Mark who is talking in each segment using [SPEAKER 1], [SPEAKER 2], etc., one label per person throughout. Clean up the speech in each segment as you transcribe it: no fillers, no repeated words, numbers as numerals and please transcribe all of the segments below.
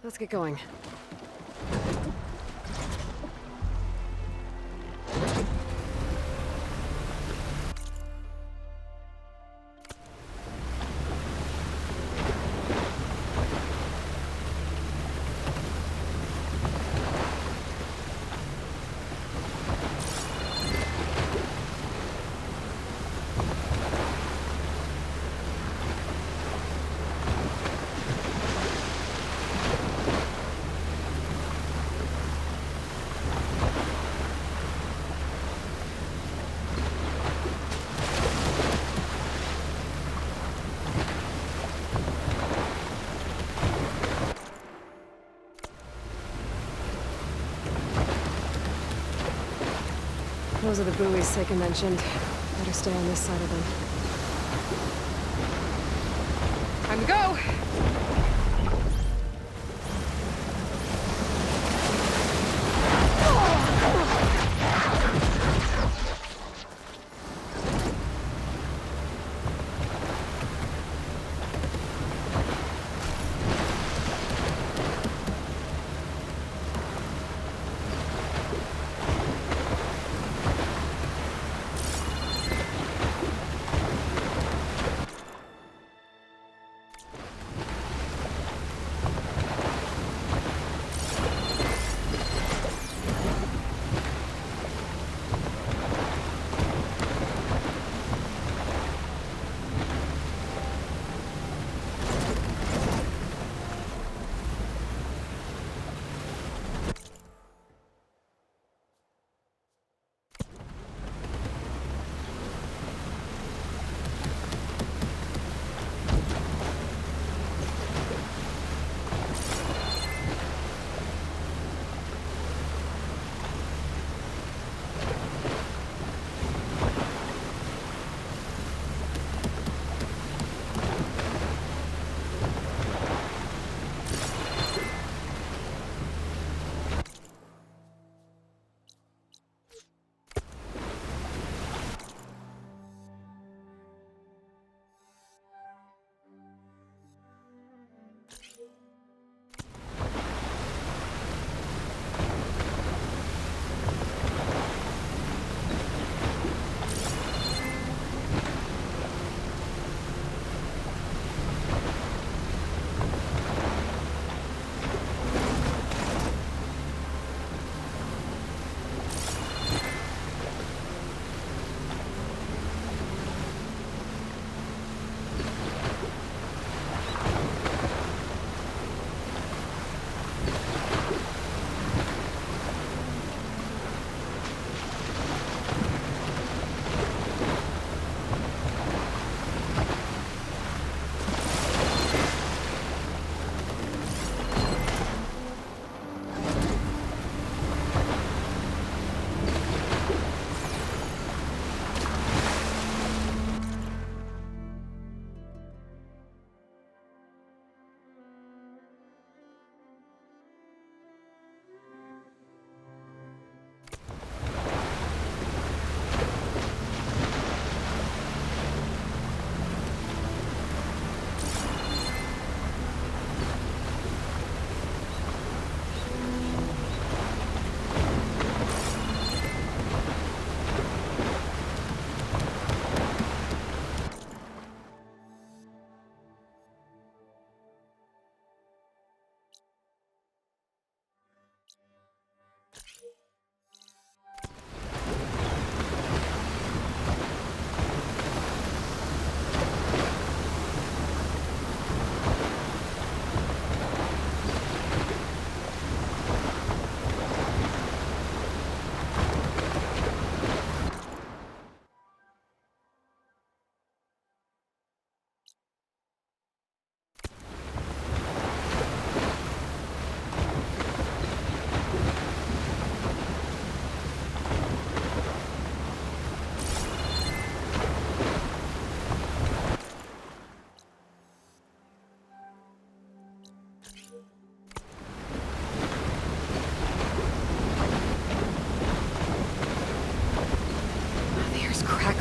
[SPEAKER 1] Let's get going. Those are the buoys Seika mentioned. Better stay on this side of them. Time to go!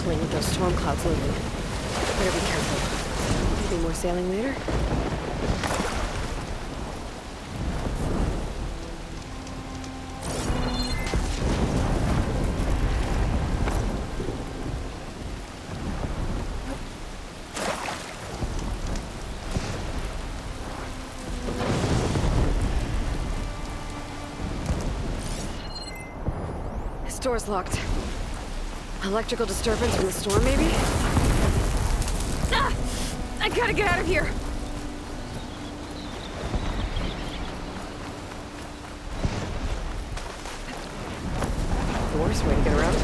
[SPEAKER 1] With those storm clouds looming. Better be careful. Maybe more sailing later? Door's locked. Electrical disturbance from the storm, maybe? Ah! I gotta get out of here! The worst way to get around.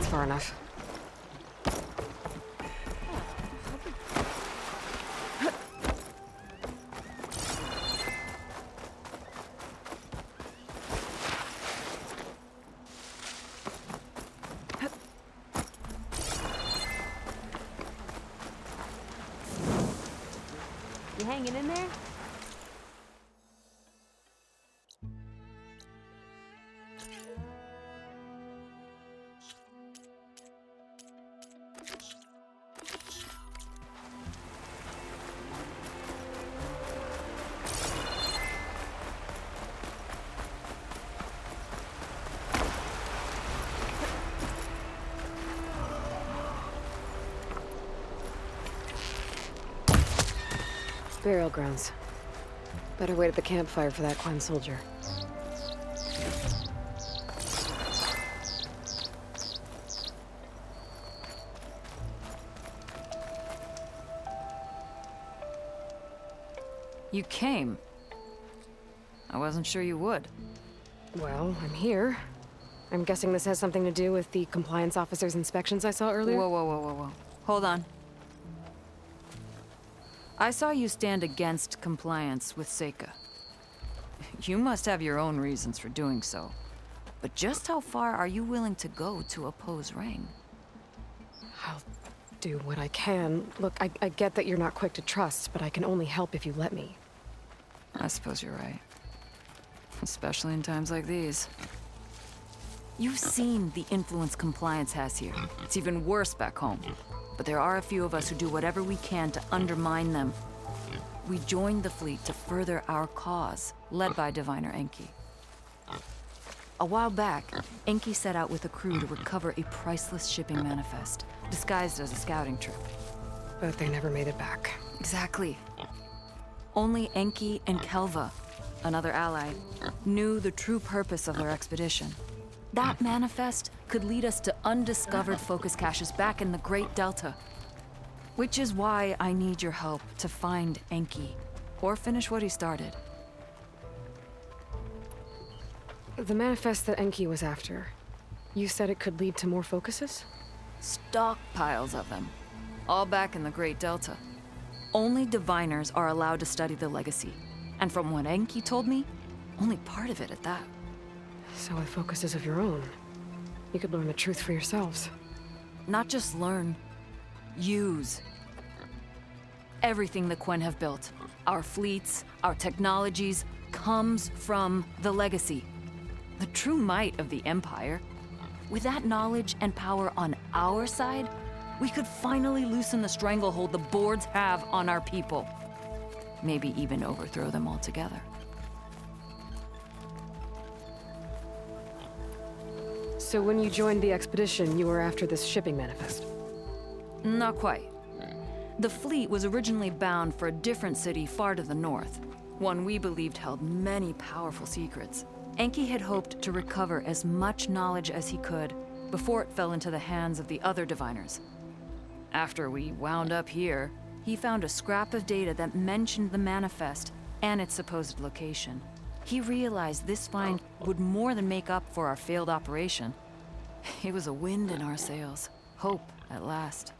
[SPEAKER 1] Far enough.
[SPEAKER 2] You hanging in there?
[SPEAKER 1] Burial grounds. Better wait at the campfire for that Quen soldier.
[SPEAKER 3] You came. I wasn't sure you would.
[SPEAKER 1] Well, I'm here. I'm guessing this has something to do with the compliance officer's inspections I saw earlier?
[SPEAKER 3] Whoa, whoa, whoa, whoa, whoa. Hold on. I saw you stand against compliance with Seika. You must have your own reasons for doing so. But just how far are you willing to go to oppose Rang?
[SPEAKER 1] I'll do what I can. Look, I get that you're not quick to trust, but I can only help if you let me.
[SPEAKER 3] I suppose you're right. Especially in times like these. You've seen the influence compliance has here. It's even worse back home. But there are a few of us who do whatever we can to undermine them. We joined the fleet to further our cause, led by Diviner Enki. A while back, Enki set out with a crew to recover a priceless shipping manifest, disguised as a scouting trip.
[SPEAKER 1] But they never made it back.
[SPEAKER 3] Exactly. Only Enki and Kelva, another ally, knew the true purpose of their expedition. That manifest could lead us to undiscovered focus caches back in the Great Delta. Which is why I need your help to find Enki, or finish what he started.
[SPEAKER 1] The manifest that Enki was after, you said it could lead to more focuses?
[SPEAKER 3] Stockpiles of them, all back in the Great Delta. Only diviners are allowed to study the legacy, and from what Enki told me, only part of it at that.
[SPEAKER 1] So with focuses of your own, you could learn the truth for yourselves.
[SPEAKER 3] Not just learn, use. Everything the Quen have built, our fleets, our technologies, comes from the legacy. The true might of the Empire. With that knowledge and power on our side, we could finally loosen the stranglehold the boards have on our people. Maybe even overthrow them altogether.
[SPEAKER 1] So when you joined the expedition, you were after this shipping manifest?
[SPEAKER 3] Not quite. The fleet was originally bound for a different city far to the north, one we believed held many powerful secrets. Enki had hoped to recover as much knowledge as he could before it fell into the hands of the other diviners. After we wound up here, he found a scrap of data that mentioned the manifest and its supposed location. He realized this find would more than make up for our failed operation. It was a wind in our sails. Hope, at last.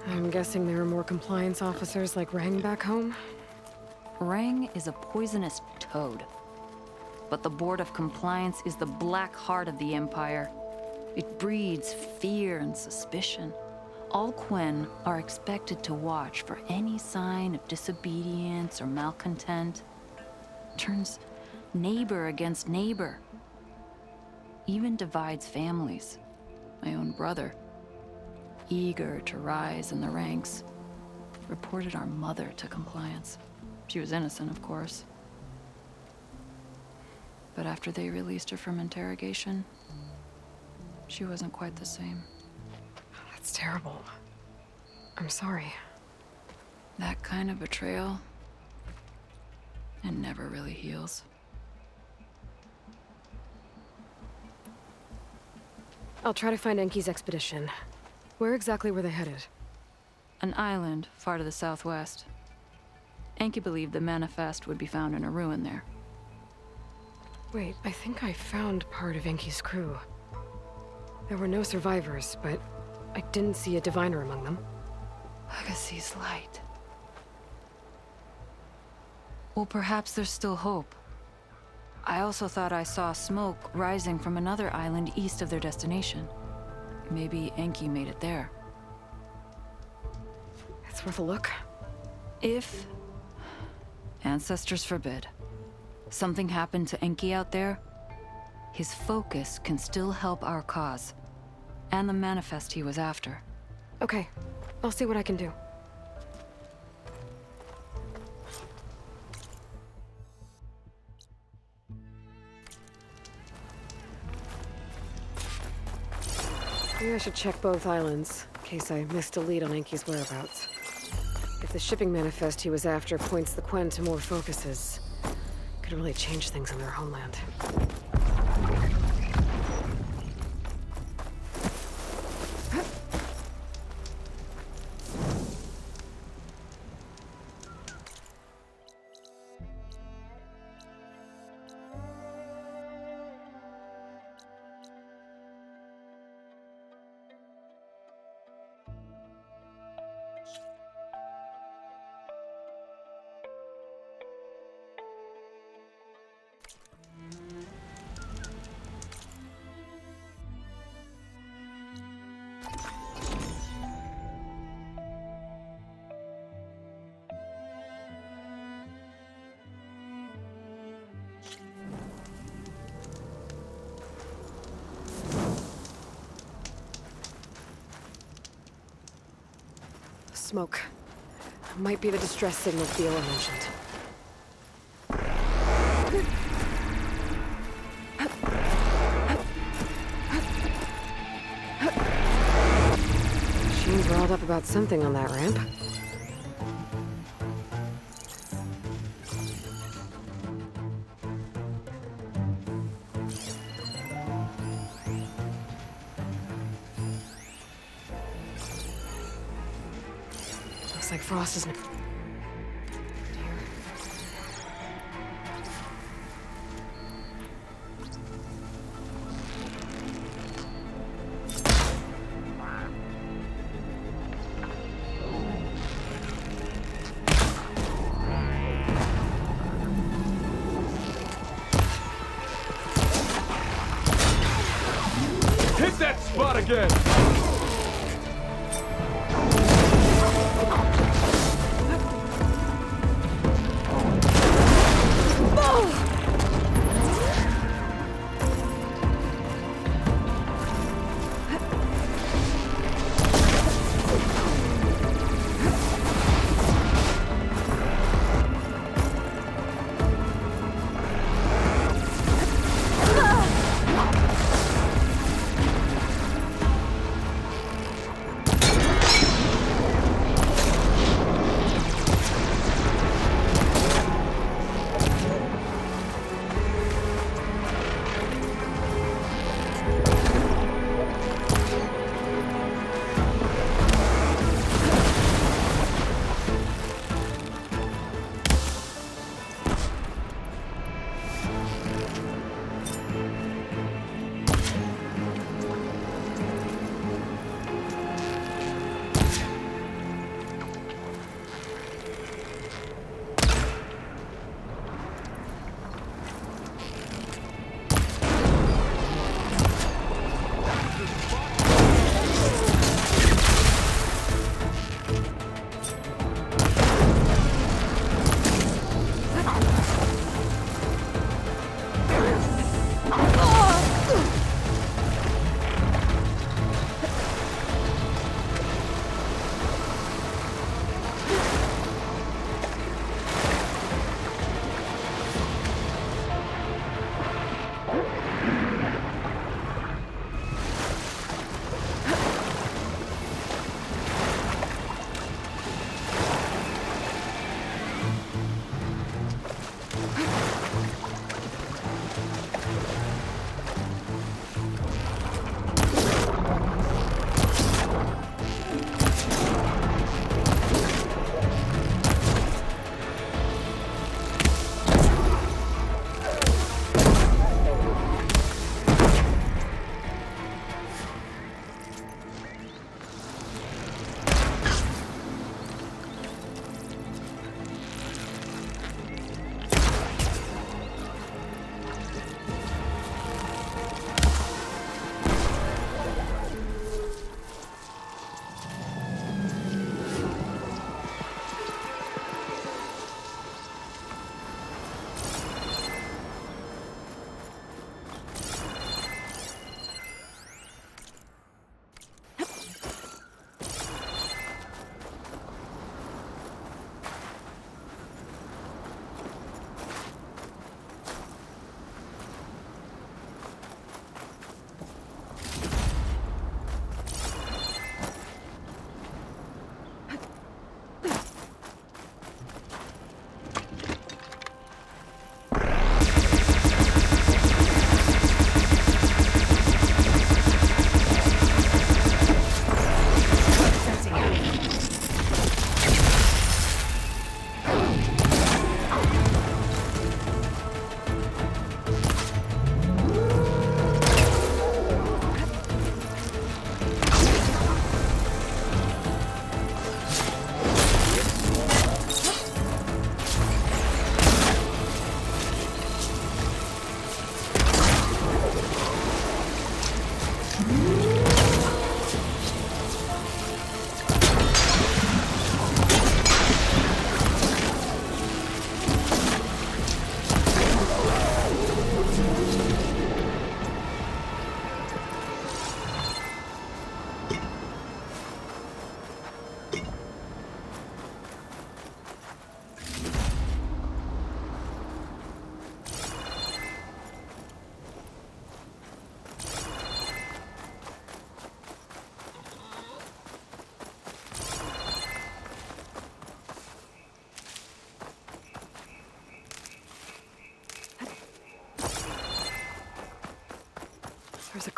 [SPEAKER 1] I'm guessing there are more compliance officers like Rang back home?
[SPEAKER 3] Rang is a poisonous toad. But the Board of Compliance is the black heart of the Empire. It breeds fear and suspicion. All Quen are expected to watch for any sign of disobedience or malcontent. Turns neighbor against neighbor. Even divides families. My own brother, eager to rise in the ranks, reported our mother to compliance. She was innocent, of course. But after they released her from interrogation, she wasn't quite the same.
[SPEAKER 1] That's terrible. I'm sorry.
[SPEAKER 3] That kind of betrayal, it never really heals.
[SPEAKER 1] I'll try to find Enki's expedition. Where exactly were they headed?
[SPEAKER 3] An island far to the southwest. Enki believed the manifest would be found in a ruin there.
[SPEAKER 1] Wait, I think I found part of Enki's crew. There were no survivors, but I didn't see a diviner among them.
[SPEAKER 3] Legacy's light. Well, perhaps there's still hope. I also thought I saw smoke rising from another island east of their destination. Maybe Enki made it there.
[SPEAKER 1] It's worth a look.
[SPEAKER 3] If ancestors forbid, something happened to Enki out there, his focus can still help our cause, and the manifest he was after.
[SPEAKER 1] Okay, I'll see what I can do. Maybe I should check both islands, in case I missed a lead on Enki's whereabouts. If the shipping manifest he was after points the Quen to more focuses, could really change things in their homeland. Smoke. Might be the distress signal Theo mentioned. riled up about something on that ramp. Looks like Frost is...
[SPEAKER 2] Hit that spot again!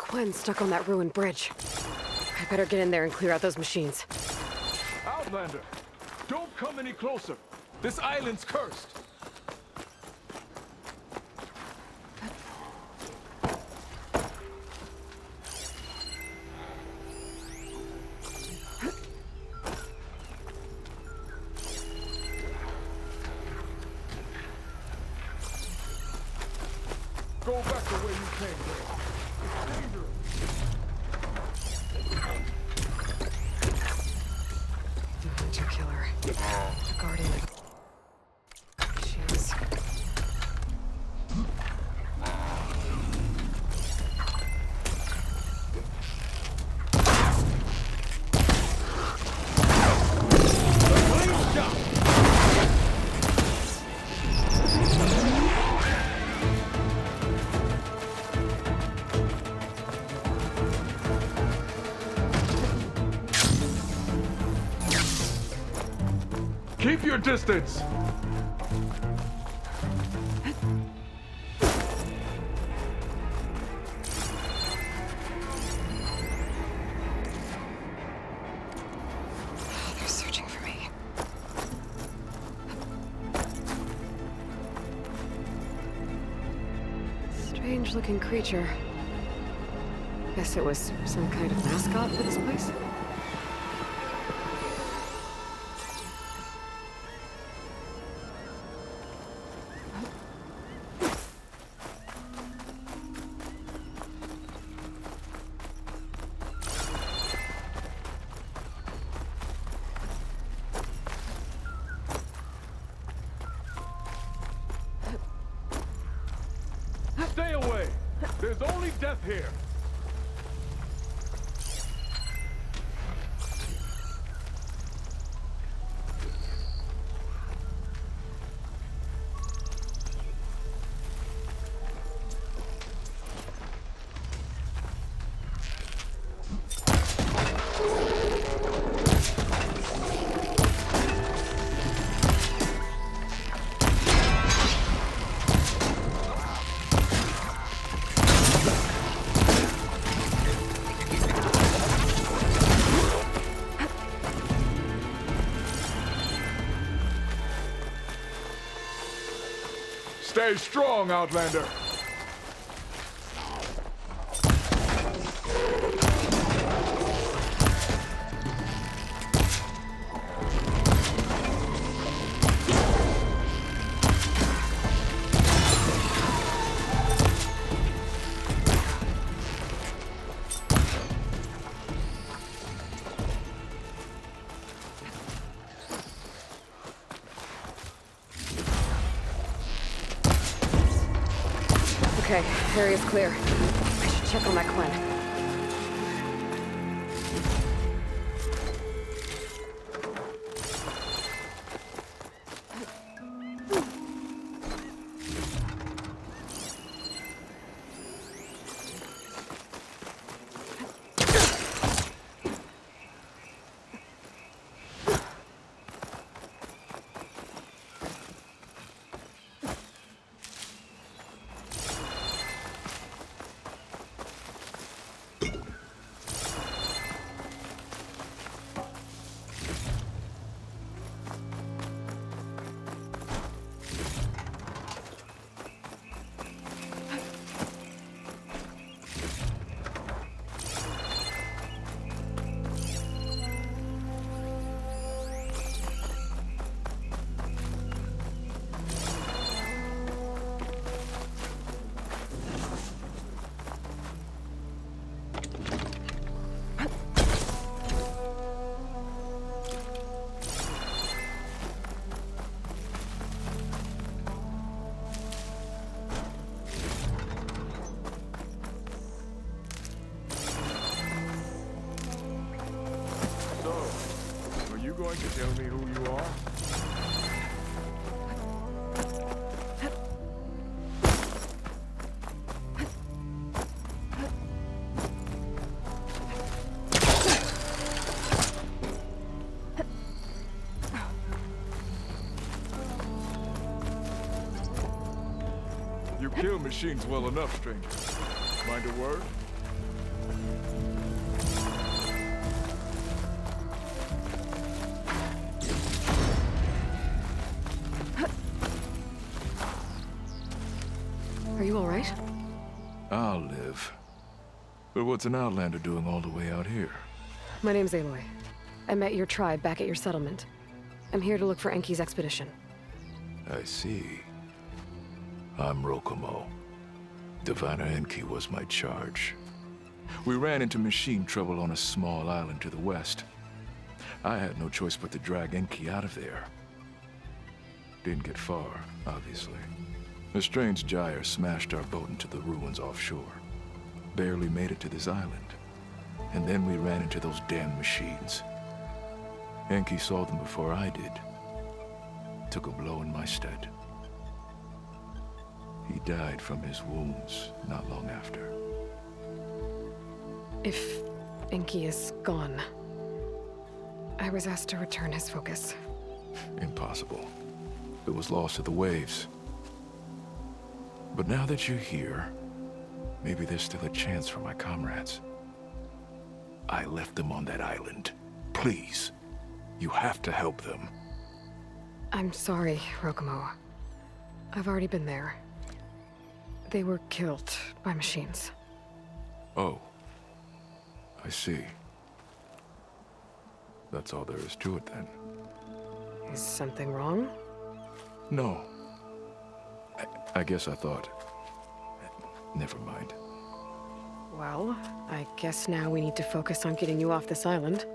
[SPEAKER 1] Quinn stuck on that ruined bridge. I better get in there and clear out those machines.
[SPEAKER 2] Outlander, don't come any closer. This island's cursed. Go back the way you came, bro. It's dangerous.
[SPEAKER 1] The hunter killer. The guardian. She's...
[SPEAKER 2] Clean shot. Keep your distance.
[SPEAKER 1] They're searching for me. Strange-looking creature. Guess it was some kind of mascot for this place?
[SPEAKER 2] Stay away. There's only death here. Stay strong, Outlander.
[SPEAKER 1] Okay, area's clear. I should check on that Quinn. Going to tell me who you are? You kill machines well enough, stranger. Mind a word? You all right?
[SPEAKER 2] I'll live. But what's an outlander doing all the way out here?
[SPEAKER 1] My name's Aloy. I met your tribe back at your settlement. I'm here to look for Enki's expedition.
[SPEAKER 2] I see. I'm Rokomo. Diviner Enki was my charge. We ran into machine trouble on a small island to the west. I had no choice but to drag Enki out of there. Didn't get far, obviously. A strange gyre smashed our boat into the ruins offshore. Barely made it to this island. And then we ran into those damn machines. Enki saw them before I did. Took a blow in my stead. He died from his wounds not long after.
[SPEAKER 1] If Enki is gone, I was asked to return his focus.
[SPEAKER 2] Impossible. It was lost to the waves. But now that you're here, maybe there's still a chance for my comrades. I left them on that island. Please, you have to help them.
[SPEAKER 1] I'm sorry, Rokomo. I've already been there. They were killed by machines.
[SPEAKER 2] Oh. I see. That's all there is to it then.
[SPEAKER 1] Is something wrong?
[SPEAKER 2] No. I guess I thought... Never mind.
[SPEAKER 1] Well, I guess now we need to focus on getting you off this island.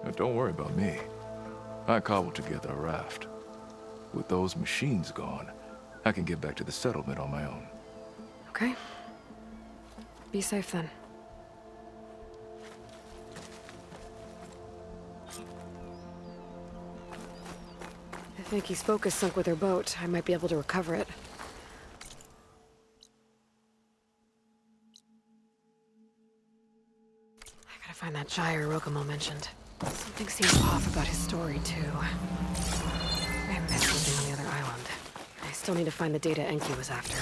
[SPEAKER 2] Now, don't worry about me. I cobbled together a raft. With those machines gone, I can get back to the settlement on my own.
[SPEAKER 1] Okay. Be safe then. If Enki's focus sunk with her boat, I might be able to recover it. I gotta find that gyre Rokomo mentioned. Something seems off about his story, too. I missed something on the other island. I still need to find the data Enki was after.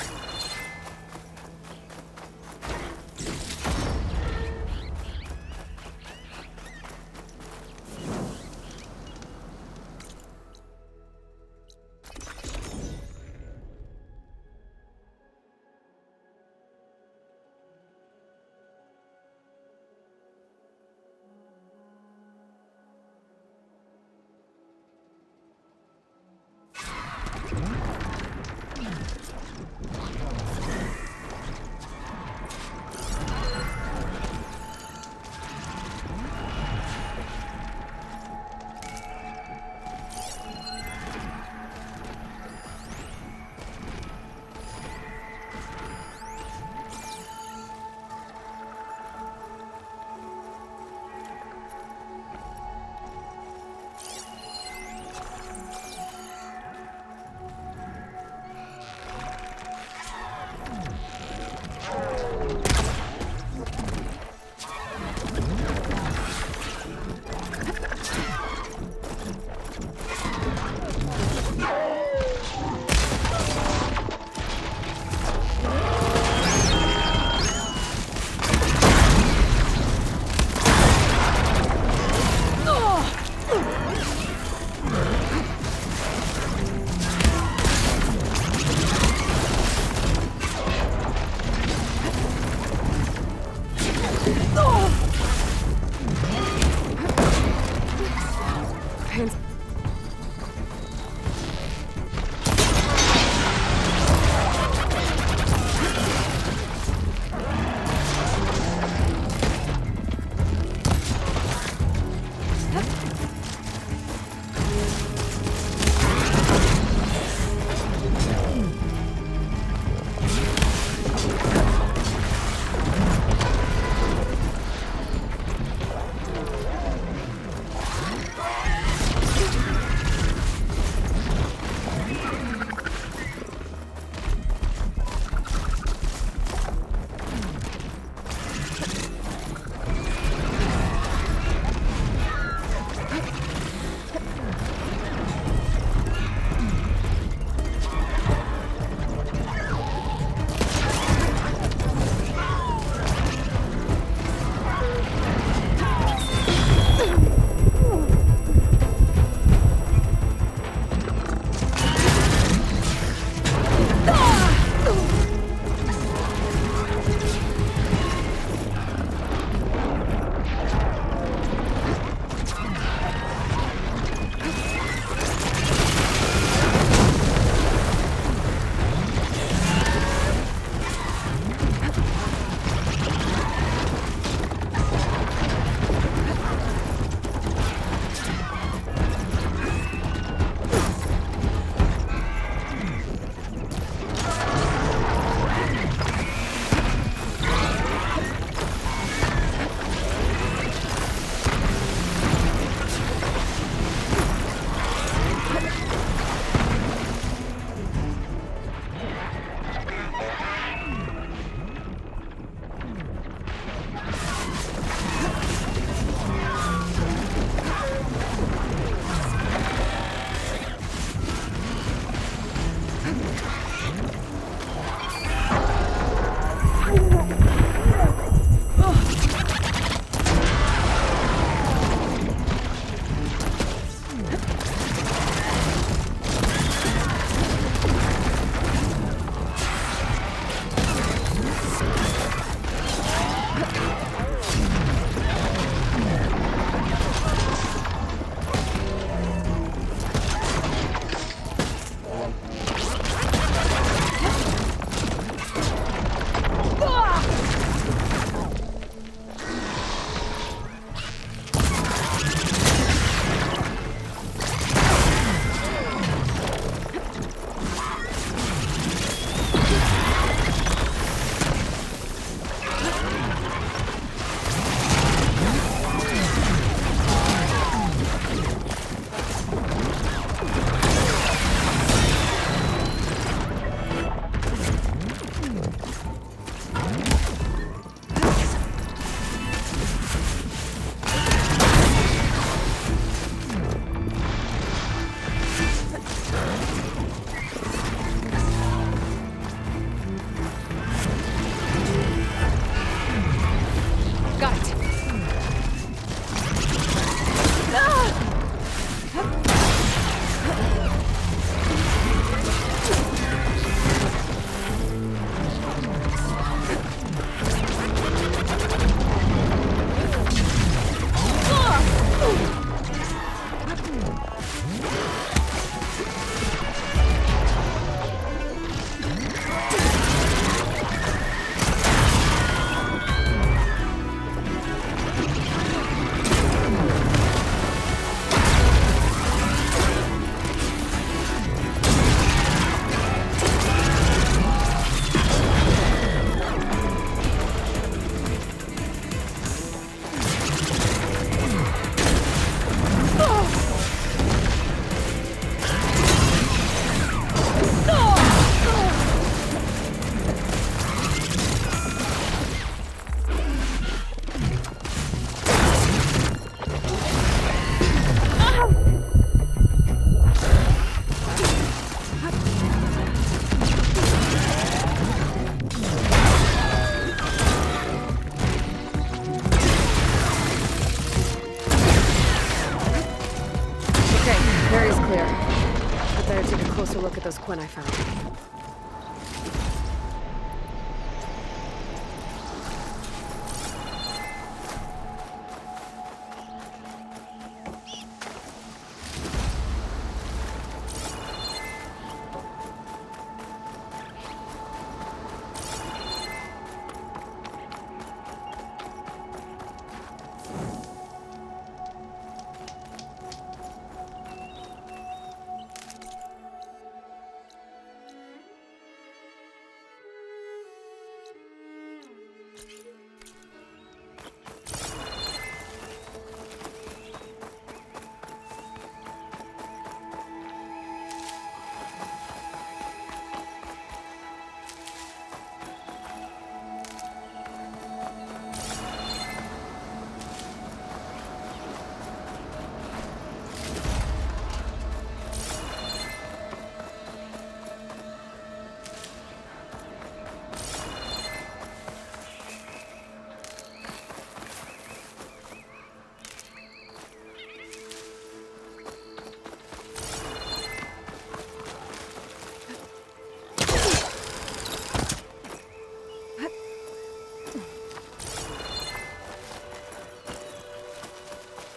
[SPEAKER 1] Those Quinn I found.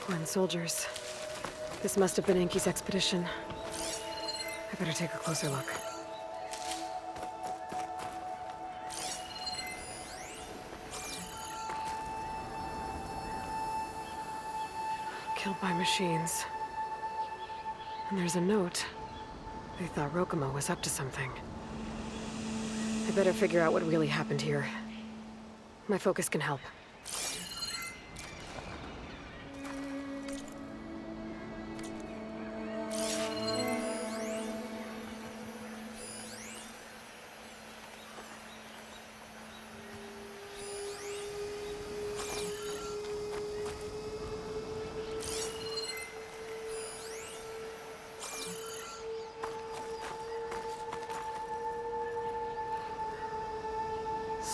[SPEAKER 1] Quinn soldiers. This must have been Enki's expedition. I better take a closer look. Killed by machines. And there's a note. They thought Rokumo was up to something. I better figure out what really happened here. My focus can help.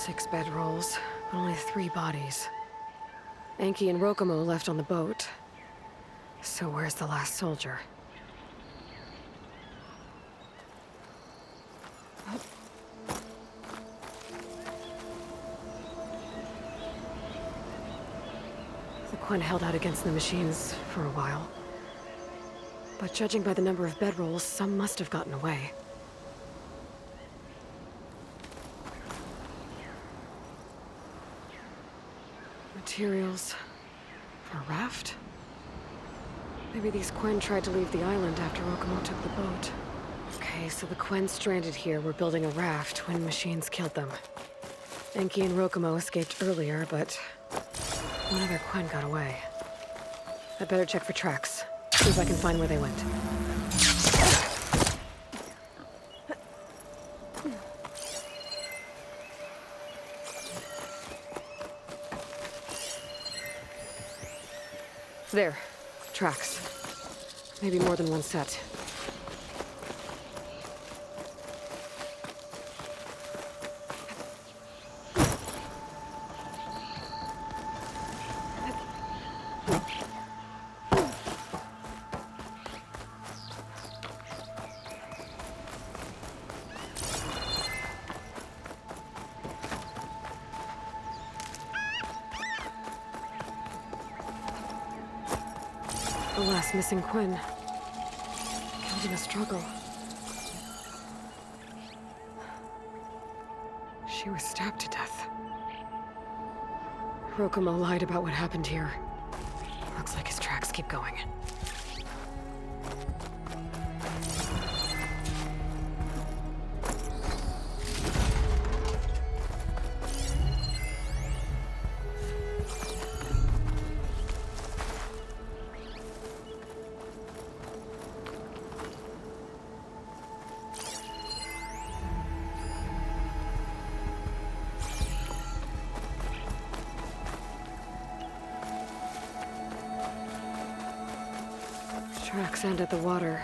[SPEAKER 1] 6 bedrolls, but only 3 bodies. Enki and Rokomo left on the boat. So where's the last soldier? The Quen held out against the machines for a while. But judging by the number of bedrolls, some must have gotten away. Materials for a raft? Maybe these Quen tried to leave the island after Rokomo took the boat. Okay, so the Quen stranded here were building a raft when machines killed them. Enki and Rokomo escaped earlier, but one other Quen got away. I'd better check for tracks. See if I can find where they went. There. Tracks. Maybe more than one set. The last missing Quen. Killed in a struggle. She was stabbed to death. Rokomo lied about what happened here. Looks like his tracks keep going. Tracks end at the water.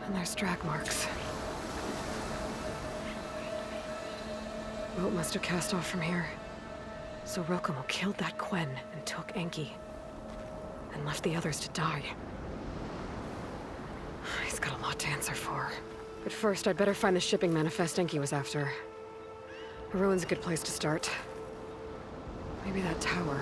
[SPEAKER 1] And there's drag marks. Boat must have cast off from here. So Rokomo killed that Quen and took Enki. And left the others to die. He's got a lot to answer for. But first, I'd better find the shipping manifest Enki was after. A ruin's a good place to start. Maybe that tower.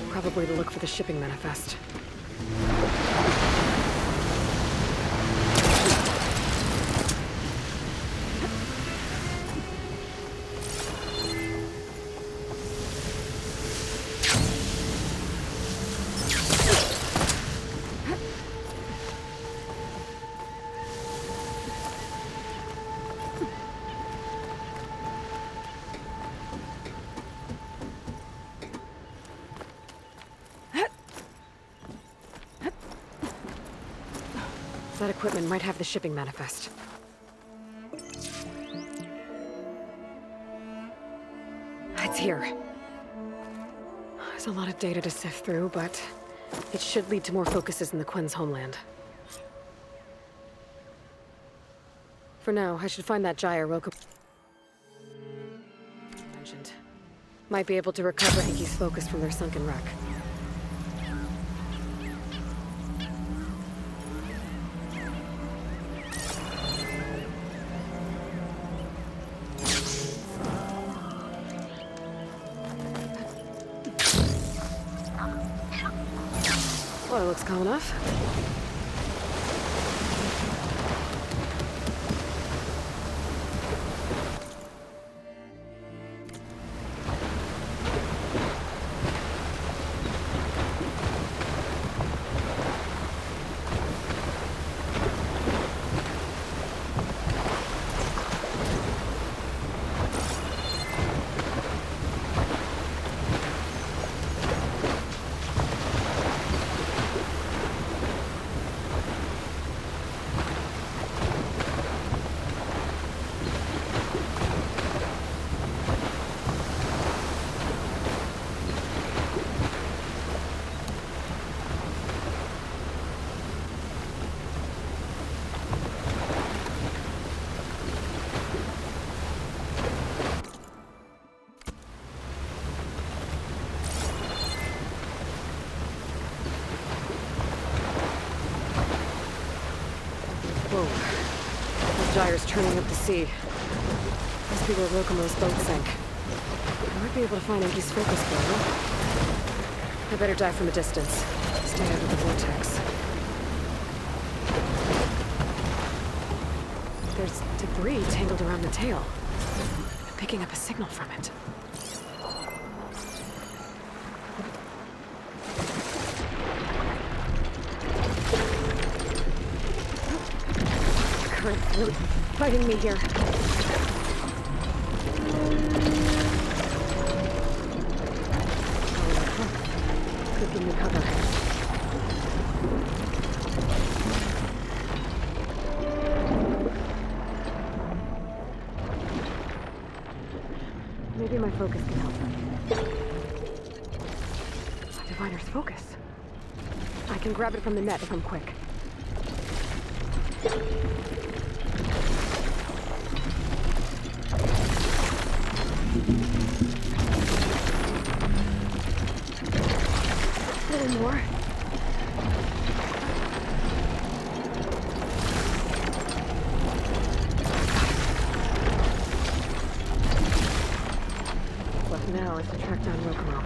[SPEAKER 1] Probably to look for the shipping manifest. That equipment might have the shipping manifest. It's here. There's a lot of data to sift through, but it should lead to more focuses in the Quen's homeland. For now, I should find that gyre Rokomo mentioned. Might be able to recover Enki's focus from their sunken wreck. Well, it looks calm enough. gyres turning up the sea. Must be where Rokomo's boat sank. I might be able to find Enki's focus beam. I better dive from a distance. Stay out of the vortex. There's debris tangled around the tail. I'm picking up a signal from it. The current's really fighting me here. Could give me cover. Maybe my focus can help. A diviner's focus. I can grab it from the net if I'm quick. A little more. Left now is to track down Rokomo.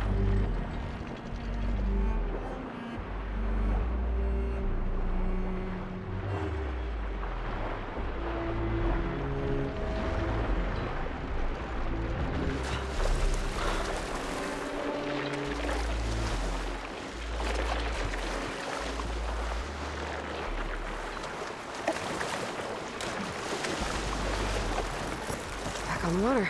[SPEAKER 1] Back on water.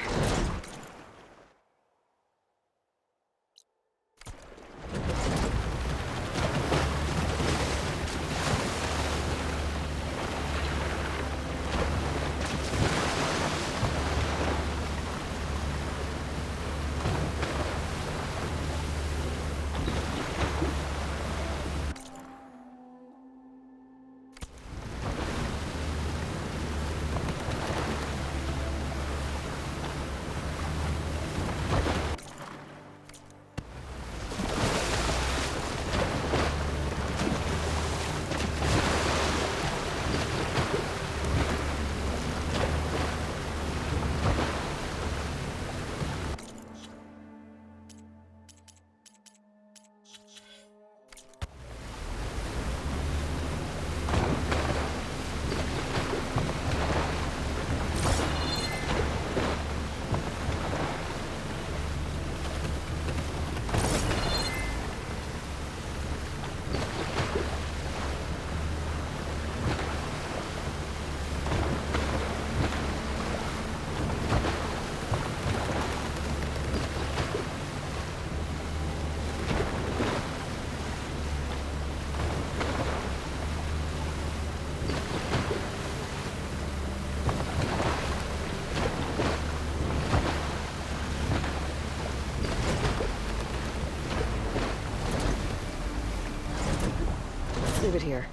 [SPEAKER 1] Leave it here.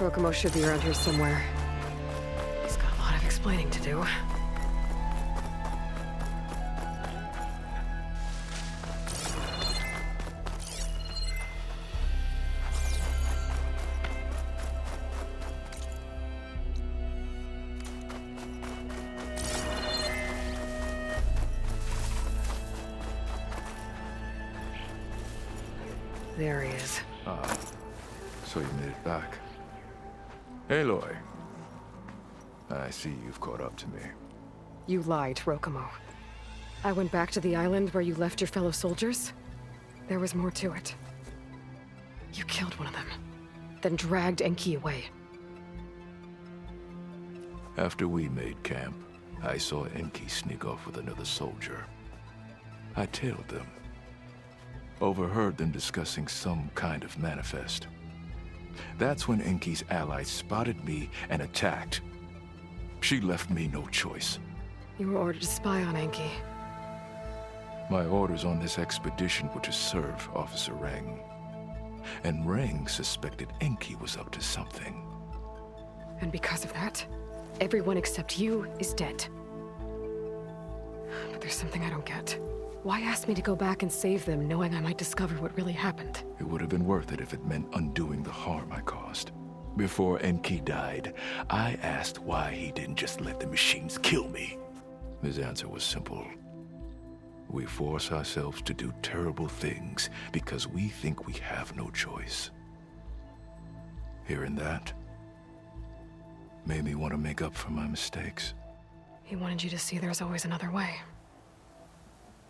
[SPEAKER 1] Rokomo should be around here somewhere. He's got a lot of explaining to do. There he is.
[SPEAKER 2] Ah, so you made it back. Aloy, I see you've caught up to me.
[SPEAKER 1] You lied, Rokomo. I went back to the island where you left your fellow soldiers. There was more to it. You killed one of them, then dragged Enki away.
[SPEAKER 2] After we made camp, I saw Enki sneak off with another soldier. I tailed them, Overheard them discussing some kind of manifest. That's when Enki's allies spotted me and attacked. She left me no choice.
[SPEAKER 1] You were ordered to spy on Enki.
[SPEAKER 2] My orders on this expedition were to serve Officer Reng. And Reng suspected Enki was up to something.
[SPEAKER 1] And because of that, everyone except you is dead. But there's something I don't get. Why ask me to go back and save them, knowing I might discover what really happened?
[SPEAKER 2] It would have been worth it if it meant undoing the harm I caused. Before Enki died, I asked why he didn't just let the machines kill me. His answer was simple. We force ourselves to do terrible things because we think we have no choice. Hearing that made me want to make up for my mistakes.
[SPEAKER 1] He wanted you to see there's always another way.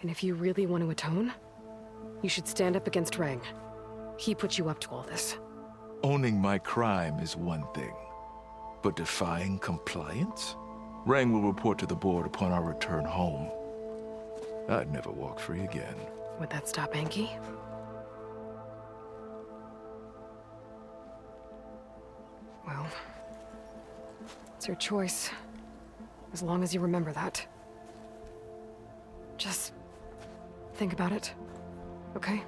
[SPEAKER 1] And if you really want to atone, you should stand up against Reng. He put you up to all this.
[SPEAKER 2] Owning my crime is one thing, but defying compliance? Reng will report to the board upon our return home. I'd never walk free again.
[SPEAKER 1] Would that stop Enki? Well, it's your choice. As long as you remember that. Just think about it, okay?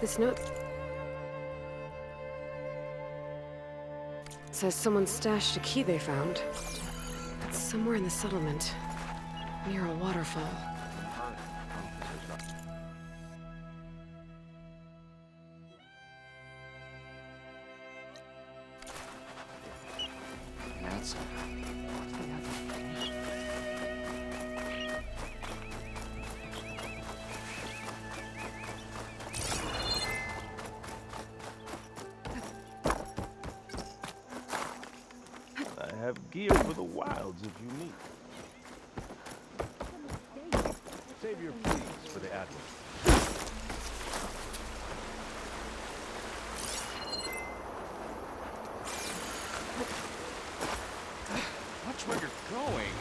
[SPEAKER 1] This note says someone stashed a key they found. It's somewhere in the settlement, near a waterfall.
[SPEAKER 4] That's
[SPEAKER 5] I have gear for the wilds if you need. Save your pleas for the Admiral.
[SPEAKER 4] watch where you're going.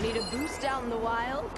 [SPEAKER 6] Need a boost out in the wild?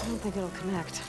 [SPEAKER 1] I don't think it'll connect.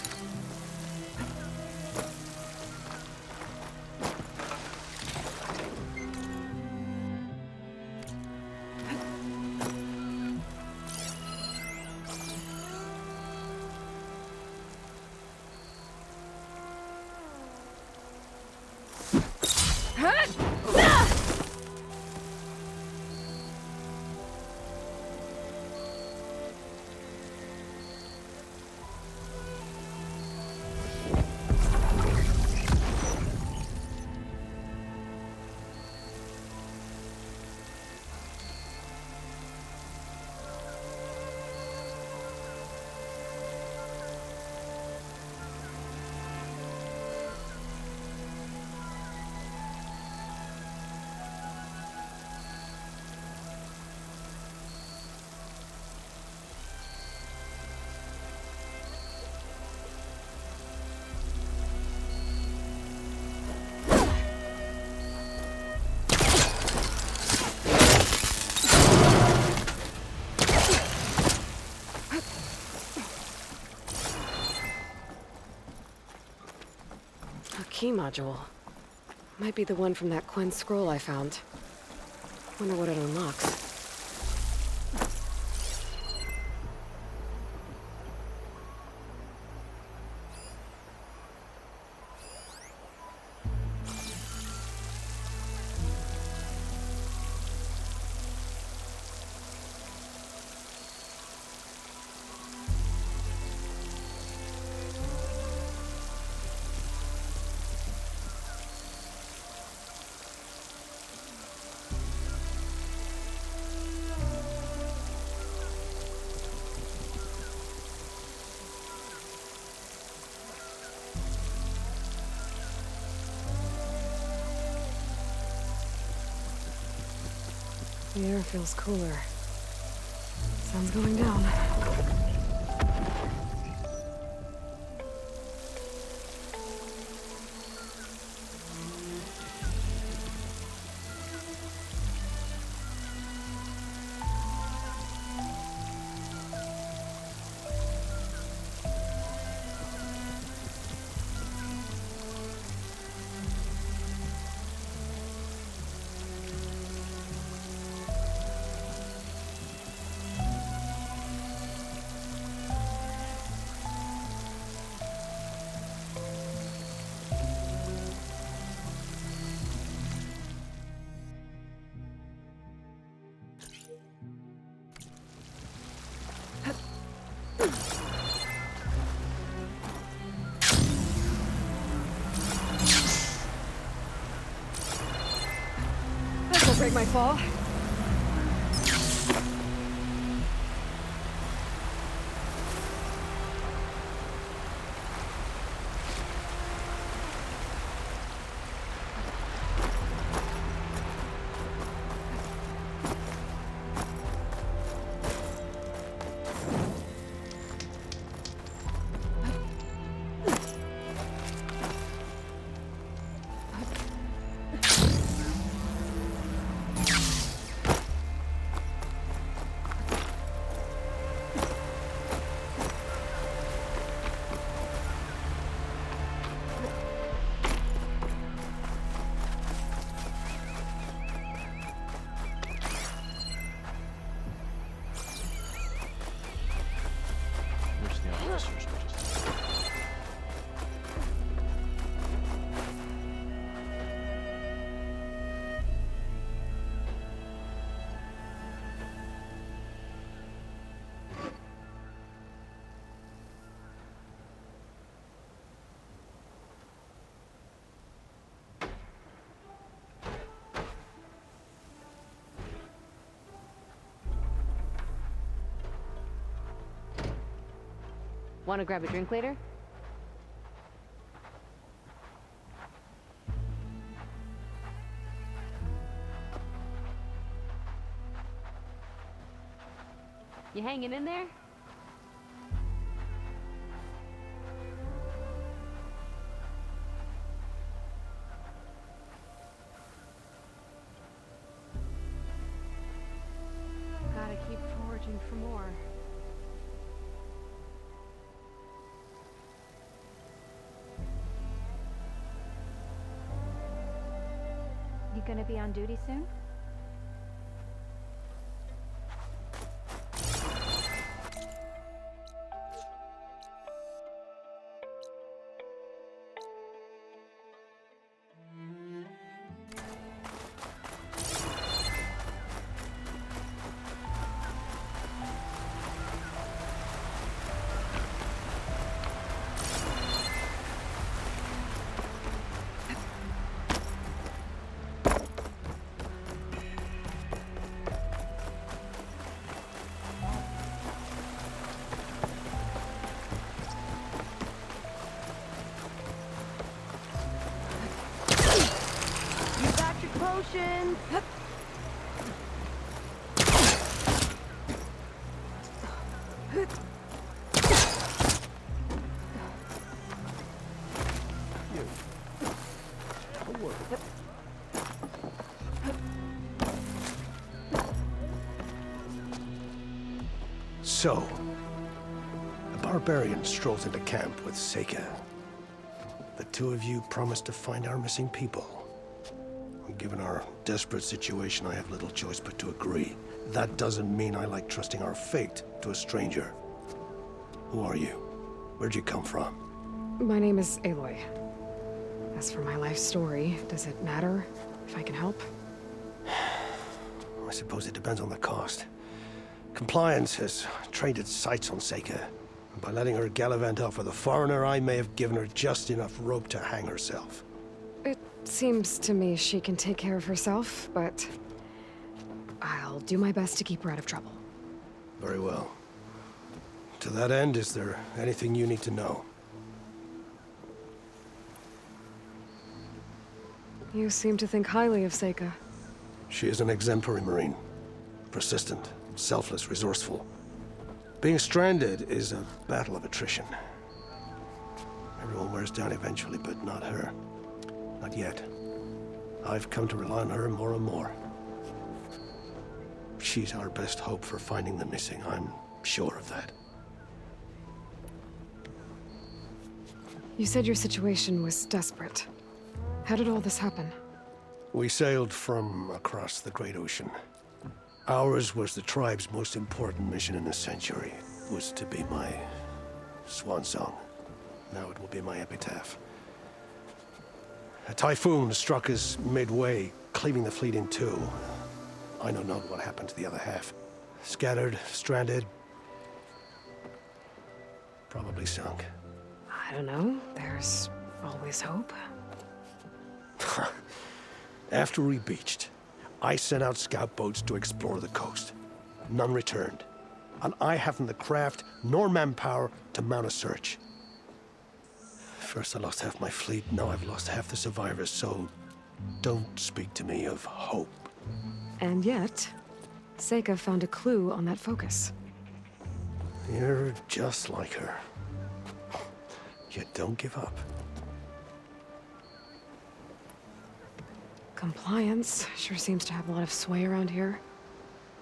[SPEAKER 1] key module. Might be the one from that Quen scroll I found. Wonder what it unlocks. The air feels cooler. Sun's going down. This'll break my fall.
[SPEAKER 5] Where's the officers?
[SPEAKER 6] Want to grab a drink later? You hanging in there? Gotta keep foraging for more.
[SPEAKER 7] You gonna be on duty soon?
[SPEAKER 6] Potions.
[SPEAKER 8] So, a barbarian strolls into camp with Seika. The two of you promised to find our missing people. Given our desperate situation, I have little choice but to agree. That doesn't mean I like trusting our fate to a stranger. Who are you? Where'd you come from?
[SPEAKER 1] My name is Aloy. As for my life story, does it matter if I can help?
[SPEAKER 8] I suppose it depends on the cost. Compliance has trained its sights on Seika. And by letting her gallivant off with a foreigner, I may have given her just enough rope to hang herself.
[SPEAKER 1] It seems to me she can take care of herself, but I'll do my best to keep her out of trouble.
[SPEAKER 8] Very well. To that end, is there anything you need to know?
[SPEAKER 1] You seem to think highly of Seika.
[SPEAKER 8] She is an exemplary Marine. Persistent, selfless, resourceful. Being stranded is a battle of attrition. Everyone wears down eventually, but not her. Not yet. I've come to rely on her more and more. She's our best hope for finding the missing, I'm sure of that.
[SPEAKER 1] You said your situation was desperate. How did all this happen?
[SPEAKER 8] We sailed from across the Great Ocean. Ours was the tribe's most important mission in a century. It was to be my swan song. Now it will be my epitaph. A typhoon struck us midway, cleaving the fleet in two. I know not what happened to the other half. Scattered, stranded, probably sunk.
[SPEAKER 1] I don't know. There's always hope.
[SPEAKER 8] After we beached, I sent out scout boats to explore the coast. None returned. And I haven't the craft nor manpower to mount a search. First I lost half my fleet, now I've lost half the survivors, so don't speak to me of hope.
[SPEAKER 1] And yet, Seika found a clue on that focus.
[SPEAKER 8] You're just like her. You don't give up.
[SPEAKER 1] Compliance sure seems to have a lot of sway around here.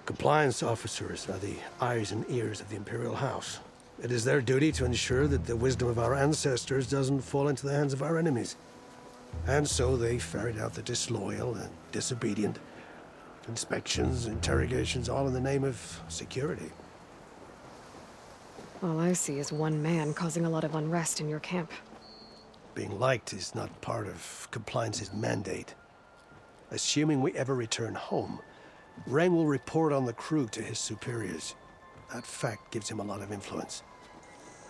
[SPEAKER 8] Compliance officers are the eyes and ears of the Imperial House. It is their duty to ensure that the wisdom of our ancestors doesn't fall into the hands of our enemies. And so they ferret out the disloyal and disobedient. Inspections, interrogations, all in the name of security.
[SPEAKER 1] All I see is one man causing a lot of unrest in your camp.
[SPEAKER 8] Being liked is not part of Compliance's mandate. Assuming we ever return home, Ren will report on the crew to his superiors. That fact gives him a lot of influence.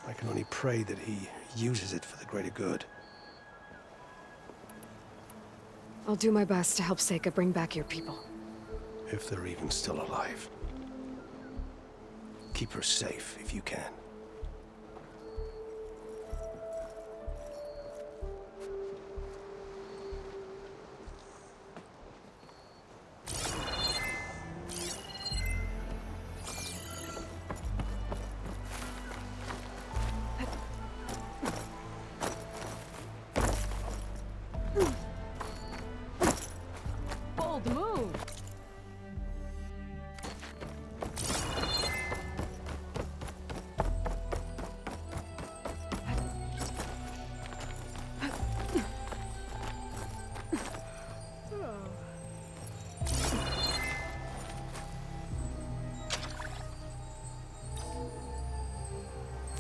[SPEAKER 8] I can only pray that he uses it for the greater good.
[SPEAKER 1] I'll do my best to help Seika bring back your people.
[SPEAKER 8] If they're even still alive. Keep her safe if you can.
[SPEAKER 6] Bold move.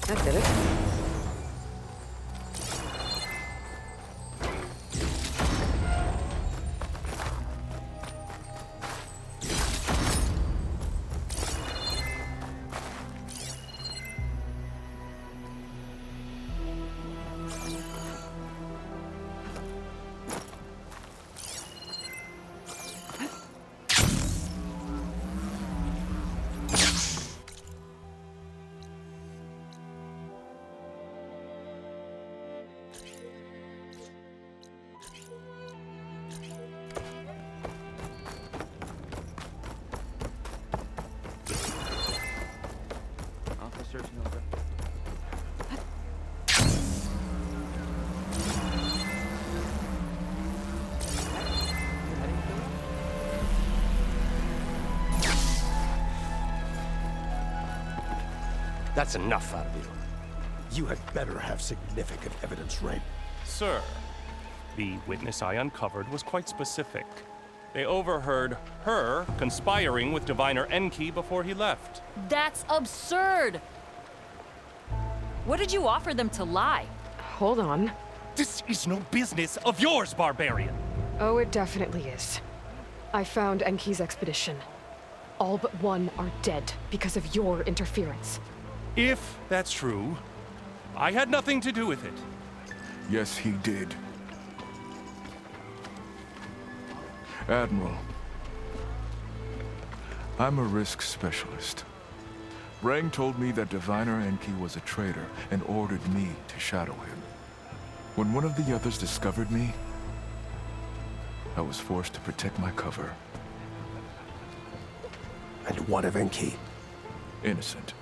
[SPEAKER 1] That did it.
[SPEAKER 5] Officers know that.
[SPEAKER 8] That's enough out of you. You had better have significant evidence, Ren.
[SPEAKER 9] Sir, the witness I uncovered was quite specific. They overheard her conspiring with Diviner Enki before he left.
[SPEAKER 3] That's absurd! What did you offer them to lie?
[SPEAKER 1] Hold on.
[SPEAKER 9] This is no business of yours, barbarian!
[SPEAKER 1] Oh, it definitely is. I found Enki's expedition. All but one are dead because of your interference.
[SPEAKER 9] If that's true, I had nothing to do with it.
[SPEAKER 2] Yes, he did. Admiral, I'm a risk specialist. Rang told me that Diviner Enki was a traitor and ordered me to shadow him. When one of the others discovered me, I was forced to protect my cover.
[SPEAKER 8] And what of Enki?
[SPEAKER 2] Innocent.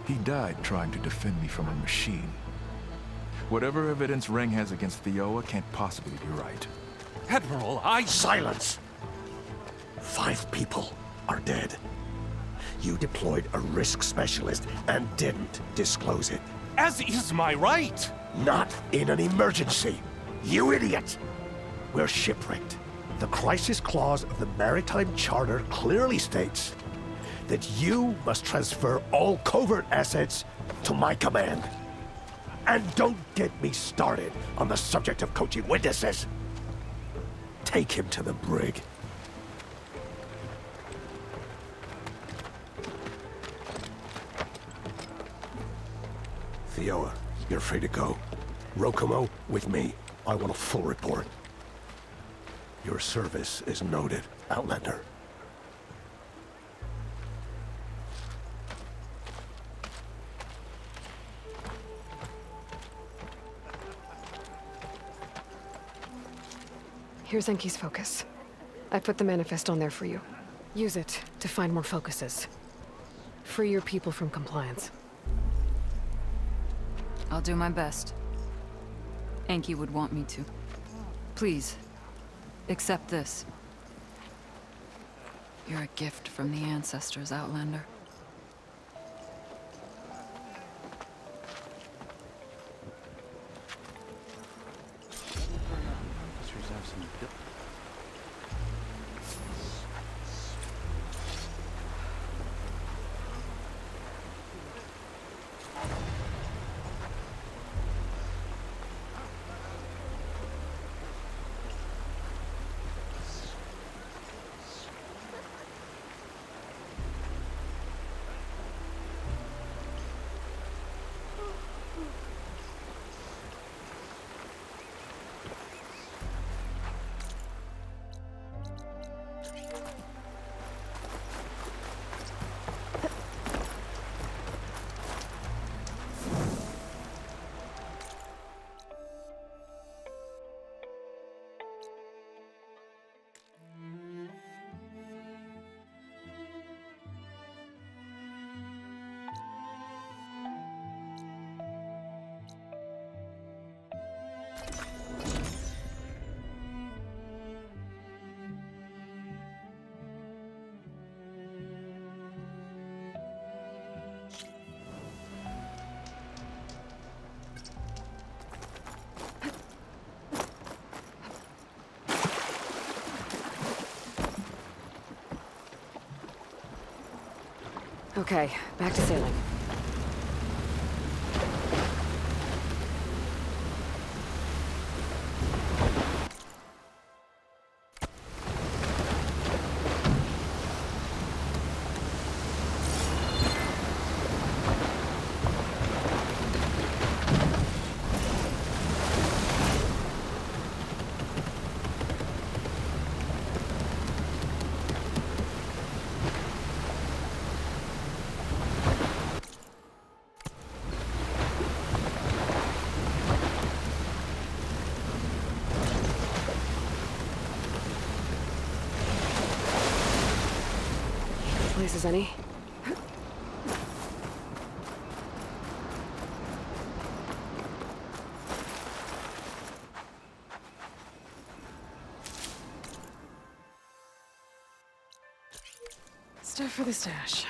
[SPEAKER 2] He died trying to defend me from a machine. Whatever evidence Rang has against Theoa can't possibly be right.
[SPEAKER 9] Admiral,
[SPEAKER 8] Silence! 5 people are dead. You deployed a risk specialist and didn't disclose it.
[SPEAKER 9] As is my right!
[SPEAKER 8] Not in an emergency! You idiot! We're shipwrecked. The crisis clause of the Maritime Charter clearly states that you must transfer all covert assets to my command. And don't get me started on the subject of coaching witnesses. Take him to the brig. Theoa, you're free to go. Rokomo, with me. I want a full report. Your service is noted, Outlander.
[SPEAKER 1] Here's Enki's focus. I put the manifest on there for you. Use it to find more focuses. Free your people from compliance.
[SPEAKER 3] I'll do my best. Enki would want me to. Please, accept this. You're a gift from the ancestors, Outlander.
[SPEAKER 1] Okay, back to sailing. Places any? Stuff for the stash.